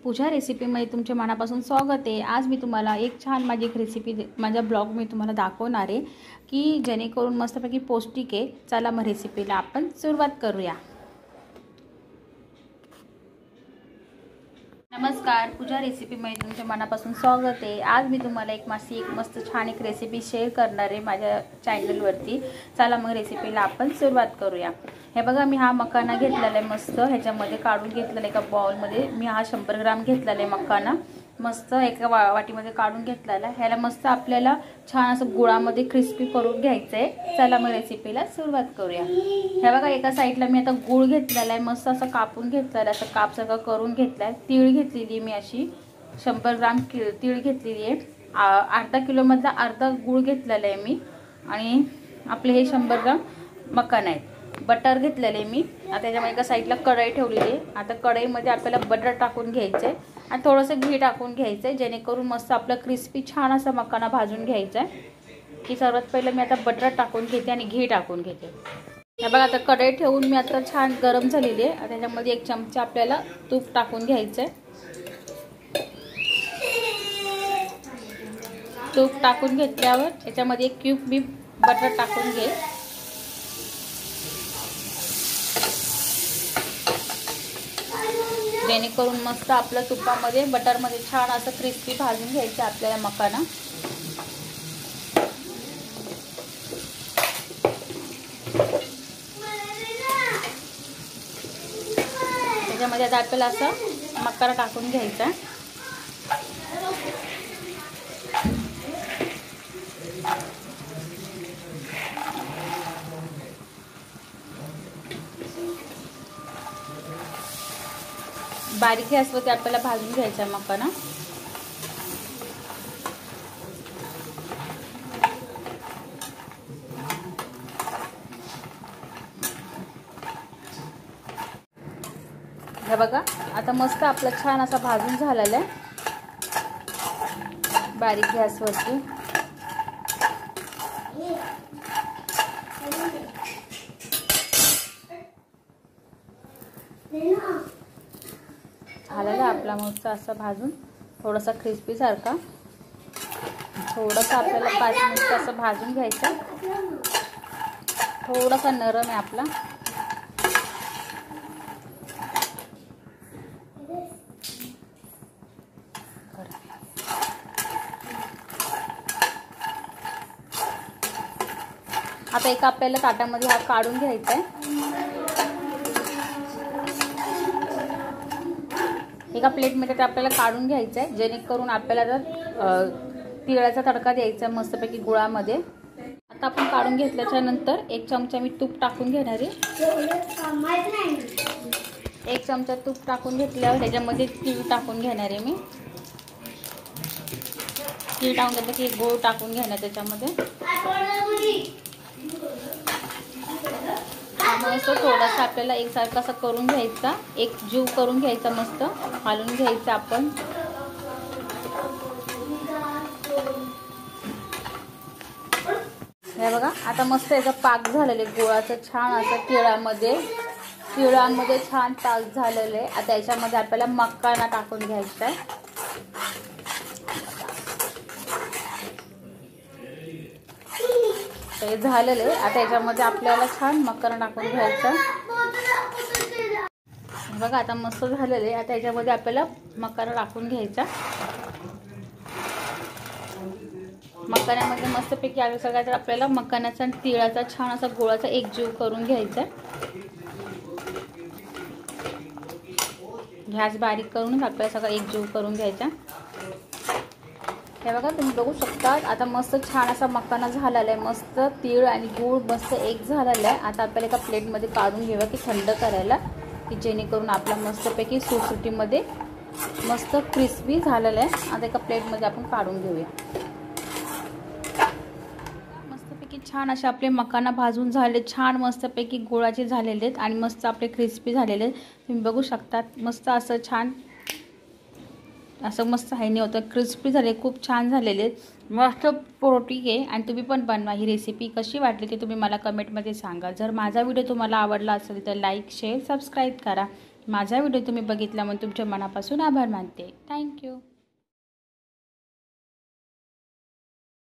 पूजा रेसिपीमध्ये तुमच्या मनापासून स्वागत आहे। आज मी तुम्हाला एक छान माझी एक रेसिपी माझ्या ब्लॉग मी तुम्हाला दाखवणार आहे की जेणेकरून मस्तपैकी पौष्टिक आहे। चला मग रेसिपीला आपण सुरुवात करूया। नमस्कार, पूजा रेसिपीमध्ये तुमच्या मनापासून स्वागत आहे। आज मी तुम्हाला एक मस्त छान एक रेसिपी शेअर करणार आहे माझ्या चॅनलवरती। चला मग रेसिपीला आपण सुरुवात करूया। हे बघा, मी हा मखाना घेतलेला आहे मस्त, ह्याच्यामध्ये काढून घेतलेला एका बाउलमध्ये मी हा 100 ग्राम घेतलेला आहे मखाना, मस्त एका वाटीमध्ये काढून घेतलेला आहे। ह्याला मस्त आपल्याला छान असं गुळामध्ये क्रिस्पी करून घ्यायचं आहे। चला मग रेसिपीला सुरुवात करूया। हे बघा, एका साईडला मी आता गुळ घेतलेला आहे, मस्त असं कापून घेतलेला आहे, असं कापसारखं करून घेतला आहे। तीळ घेतलेली मी अशी 100 ग्राम तीळ घेतलेली आहे। अर्धा किलोमधला अर्धा गुळ घेतलेला आहे मी, आणि आपले हे 100 ग्राम मखाना आहे। बटर घेतलेले आहे मी। आता त्याच्यामध्ये एका साईडला कढई ठेवलेली आहे। आता कढईमध्ये आपल्याला बटर टाकून घ्यायचं आहे आणि थोडंसं घी टाकून घ्यायचं आहे, जेणेकरून मस्त आपला क्रिस्पी छान असा मखाना भाजून घ्यायचा आहे। की सर्वात पहिलं मी आता बटर टाकून घेते आणि घी टाकून घेते। हे बघा, आता कढई ठेवून मी आता छान गरम झालेली आहे। त्याच्यामध्ये 1 चमचा आपल्याला तूप टाकून घ्यायचं आहे। तूप टाकून घेतल्यावर याच्यामध्ये 1 क्यूब मी बटर टाकून घे, जेणेकरून मस्त आपल्या तुपामध्ये बटरमध्ये छान असं क्रिस्पी भाजून घ्यायचं आपल्याला मखाना। त्याच्यामध्ये आता आपल्याला असं मखाना टाकून घ्यायचा। बारीक गॅसवरती आपल्याला भाजून घ्यायचा मखाना। हे बघा, आता मस्त आपला छान असा भाजून झालेला आहे बारीक गॅसवरती। झालेला आपला मस्त असा भाजून थोडासा क्रिस्पी सारखा, थोडासा आपल्याला 5 मिनिट असं भाजून घ्यायचं। थोडासा नरम आहे आपला। आता एका आपल्याला ताटामध्ये हा काढून घ्यायचा आहे। एका प्लेटमध्ये आपल्याला काढून घ्यायचं आहे, जेणेकरून आपल्याला तिळाचा तडका द्यायचा मस्तपैकी गुळामध्ये। आता आपण काढून घेतल्याच्या नंतर 1 चमचा मी तूप टाकून घेणार आहे। 1 चमचा तूप टाकून घेतल्यावर त्याच्यामध्ये तीळ टाकून घेणार आहे मी। तीळ टाकून घेतलं की गुळ टाकून घेणार त्याच्यामध्ये। मस्त थोडासा आपल्याला एकसारखं असं करून घ्यायचा, एक जीव करून घ्यायचा, मस्त हलवून घ्यायचं आपण। हे बघा, आता मस्त याचा पाक झालेला आहे गुळाचं, छान असं तिळामध्ये छान पाक झालेलं आहे। आता याच्यामध्ये आपल्याला मखाना टाकून घ्यायचा आहे। हे झालेलं आहे। आता याच्यामध्ये आपल्याला छान मखाना टाकून घ्यायचा। बघा, आता मस्त झालेलं आहे। आता याच्यामध्ये आपल्याला मखाना टाकून घ्यायचा। मखान्यामध्ये मस्तपैकी आलं सगळं, तर आपल्याला मखान्याचा आणि तिळाचा छान असा गोळाचा एकजीव करून घ्यायचा। गॅस बारीक करूनच आपल्याला सगळं एकजीव करून घ्यायचा। हे बघा, तुम्ही बघू शकता आता मस्त छान असा मखाना झालेला आहे। मस्त तीळ आणि गूळ मस्त एक झालेला आहे। आता आपल्याला एका प्लेटमध्ये काढून घेऊया की थंड करायला, की जेणेकरून आपला मस्तपैकी सुटसुटीमध्ये मस्त क्रिस्पी झालेला आहे। आता एका प्लेटमध्ये आपण काढून घेऊया। मस्तपैकी छान असे आपले मखाना भाजून झाले, छान मस्तपैकी गुळाचे झालेले आहेत आणि मस्त आपले क्रिस्पी झालेले आहेत। तुम्ही बघू शकता मस्त असं छान असं मस्त हायने होतं, क्रिस्पी झाले, खूप छान झालेले आहेत, मस्त पौष्टिक आहे। आणि तुम्ही पण बनवा। ही रेसिपी कशी वाटली ते तुम्ही मला कमेंटमध्ये सांगा। जर माझा व्हिडिओ तुम्हाला आवडला असेल तर लाईक, शेअर, सबस्क्राईब करा। माझा व्हिडिओ तुम्ही बघितला म्हणून तुमच्या मनापासून आभार मानते. थँक्यू.